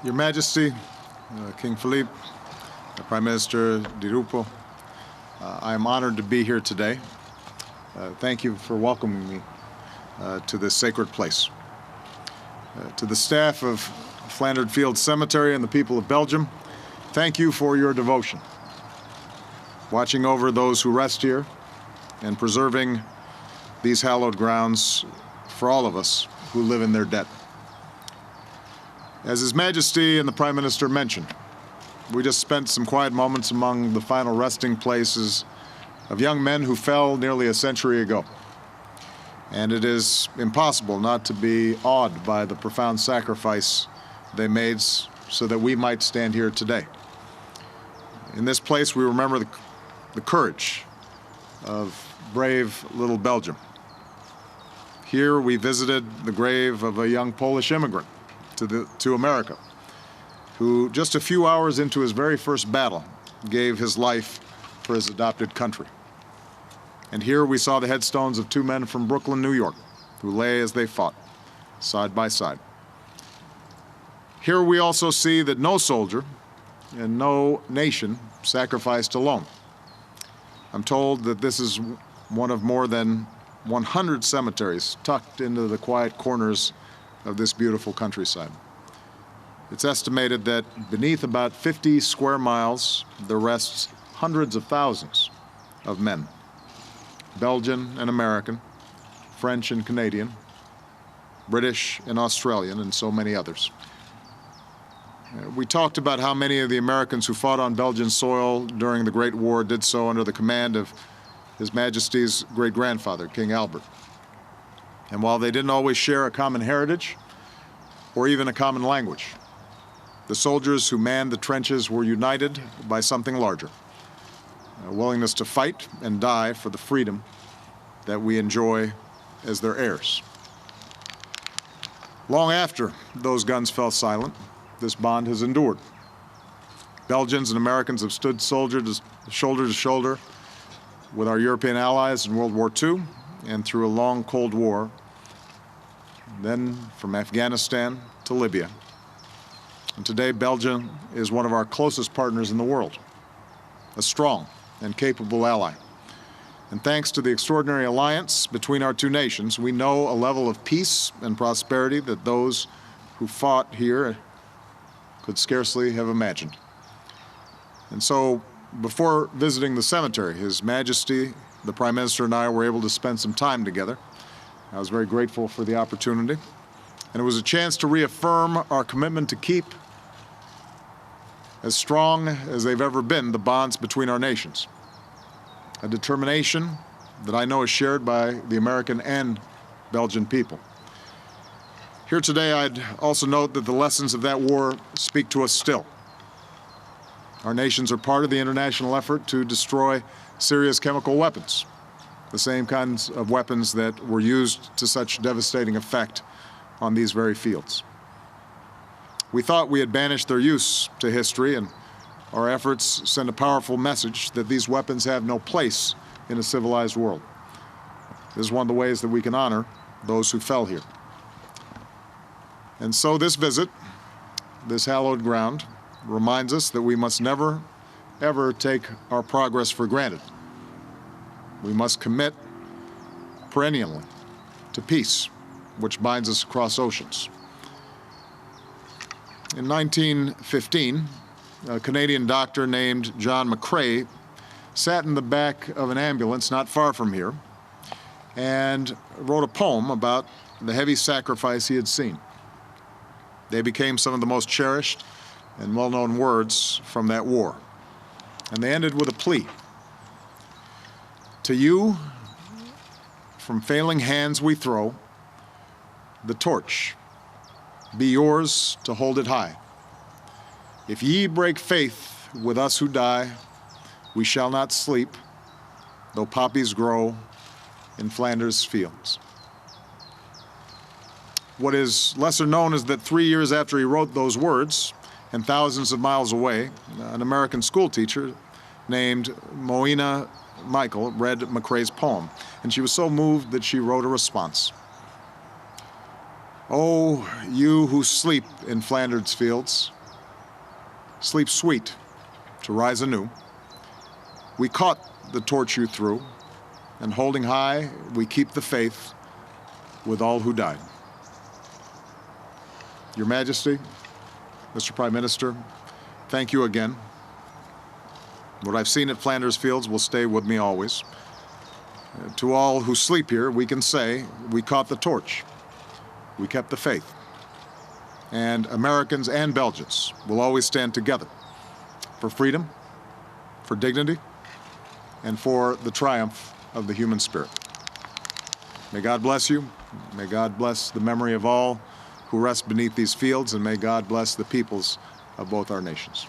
Your Majesty, King Philippe, Prime Minister Di Rupo, I am honored to be here today. Thank you for welcoming me to this sacred place. To the staff of Flanders Field Cemetery and the people of Belgium, thank you for your devotion, watching over those who rest here and preserving these hallowed grounds for all of us who live in their debt. As His Majesty and the Prime Minister mentioned, we just spent some quiet moments among the final resting places of young men who fell nearly a century ago. And it is impossible not to be awed by the profound sacrifice they made so that we might stand here today. In this place, we remember the courage of brave little Belgium. Here, we visited the grave of a young Polish immigrant to America, who just a few hours into his very first battle gave his life for his adopted country. And here we saw the headstones of two men from Brooklyn, New York, who lay as they fought, side by side. Here we also see that no soldier and no nation sacrificed alone. I'm told that this is one of more than 100 cemeteries tucked into the quiet corners of this beautiful countryside. It's estimated that beneath about 50 square miles, there rests hundreds of thousands of men, Belgian and American, French and Canadian, British and Australian, and so many others. We talked about how many of the Americans who fought on Belgian soil during the Great War did so under the command of His Majesty's great-grandfather, King Albert. And while they didn't always share a common heritage or even a common language, the soldiers who manned the trenches were united by something larger, a willingness to fight and die for the freedom that we enjoy as their heirs. Long after those guns fell silent, this bond has endured. Belgians and Americans have stood shoulder to shoulder with our European allies in World War II and through a long Cold War, then from Afghanistan to Libya. And today, Belgium is one of our closest partners in the world, a strong and capable ally. And thanks to the extraordinary alliance between our two nations, we know a level of peace and prosperity that those who fought here could scarcely have imagined. And so, before visiting the cemetery, His Majesty, the Prime Minister, and I were able to spend some time together. I was very grateful for the opportunity. And it was a chance to reaffirm our commitment to keep as strong as they've ever been the bonds between our nations. A determination that I know is shared by the American and Belgian people. Here today, I'd also note that the lessons of that war speak to us still. Our nations are part of the international effort to destroy serious chemical weapons, the same kinds of weapons that were used to such devastating effect on these very fields. We thought we had banished their use to history, and our efforts send a powerful message that these weapons have no place in a civilized world. This is one of the ways that we can honor those who fell here. And so this visit, this hallowed ground, reminds us that we must never, ever take our progress for granted. We must commit perennially to peace, which binds us across oceans. In 1915, a Canadian doctor named John McCrae sat in the back of an ambulance not far from here and wrote a poem about the heavy sacrifice he had seen. They became some of the most cherished and well-known words from that war. And they ended with a plea. To you, from failing hands we throw the torch. Be yours to hold it high. If ye break faith with us who die, we shall not sleep, though poppies grow in Flanders fields. What is lesser known is that 3 years after he wrote those words, and thousands of miles away, an American schoolteacher named Moina Michael read McCrae's poem, and she was so moved that she wrote a response. Oh, you who sleep in Flanders fields, sleep sweet to rise anew. We caught the torch you threw, and holding high, we keep the faith with all who died. Your Majesty, Mr. Prime Minister, thank you again. What I've seen at Flanders Fields will stay with me always. To all who sleep here, we can say we caught the torch. We kept the faith. And Americans and Belgians will always stand together for freedom, for dignity, and for the triumph of the human spirit. May God bless you. May God bless the memory of all who rest beneath these fields, and may God bless the peoples of both our nations.